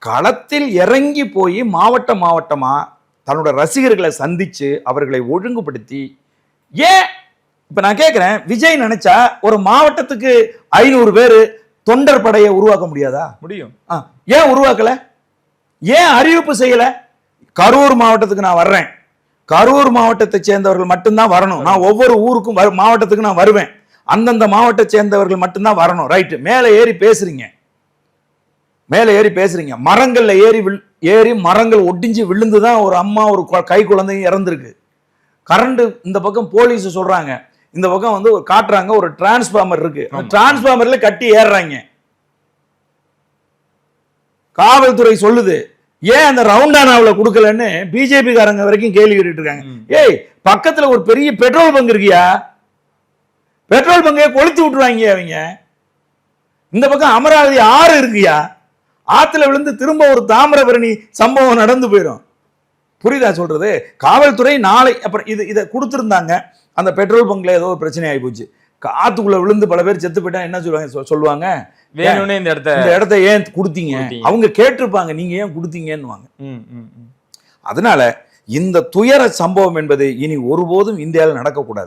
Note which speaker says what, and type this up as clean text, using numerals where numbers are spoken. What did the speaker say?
Speaker 1: களத்தில் இறங்கி போய் மாவட்டமா தன்னோட ரசிகர்களை சந்திச்சு அவர்களை ஒழுங்குபடுத்தி, ஏன் இப்ப நான் கேட்கிறேன், விஜய் நினைச்சா ஒரு மாவட்டத்துக்கு 500 பேரு தொண்டர் படையை உருவாக்க முடியாதா?
Speaker 2: முடியும்.
Speaker 1: ஏன் உருவாக்கல? ஏன் அறிவிப்பு செய்யல? கரூர் மாவட்டத்துக்கு நான் வர்றேன், கரூர் மாவட்டத்தை சேர்ந்தவர்கள் மட்டும்தான் வரணும், நான் ஒவ்வொரு ஊருக்கும் மாவட்டத்துக்கு நான் வருவேன், அந்தந்த மாவட்டத்தை சேர்ந்தவர்கள் மட்டும்தான் வரணும். ரைட்டு, மேலே ஏறி பேசுறீங்க, மேலே ஏறி பேசுறீங்க, மரங்கள்ல ஏறி மரங்கள் ஒடிஞ்சு விழுந்துதான் ஒரு அம்மா ஒரு கை குழந்தையும் இறந்துருக்கு. கரண்ட் இந்த பக்கம் போலீஸ் சொல்றாங்க, இந்த பக்கம் வந்து காட்டுறாங்க ஒரு டிரான்ஸ்பார்மர் இருக்கு, டிரான்ஸ்பார்மர்ல கட்டி ஏறுறாங்க. காவல்துறை சொல்லுது ஏன் அந்த ரவுண்டானாவுல கொடுக்கலன்னு பிஜேபி காரங்க வரைக்கும் கேள்வி கேட்டுட்டு இருக்காங்க. ஏய், பக்கத்துல ஒரு பெரிய பெட்ரோல் பங்க் இருக்கியா, பெட்ரோல் பங்கை கொளுத்தி விட்டுருவாங்க அவங்க. இந்த பக்கம் அமராவதி ஆறு இருக்குயா, ஆத்துல விழுந்து திரும்ப ஒரு தாமிரபரணி சம்பவம் நடந்து போயிடும். புரியுதா சொல்றது? காவல்துறை நாளை அப்புறம் இதை கொடுத்திருந்தாங்க, அந்த பெட்ரோல் பங்க்ல ஏதோ ஒரு பிரச்சனை ஆகி போச்சு, ஆத்துக்குள்ள விழுந்து பல பேர் செத்து போயிட்டா என்ன சொல்லுவாங்க,
Speaker 2: வேணும்னே இந்த
Speaker 1: இடத்த ஏன் கொடுத்தீங்க, அவங்க கேட்டிருப்பாங்க நீங்க ஏன் கொடுத்தீங்கன்னு. அதனால இந்த துயர சம்பவம் என்பது இனி ஒருபோதும் இந்தியாவில் நடக்கக்கூடாது.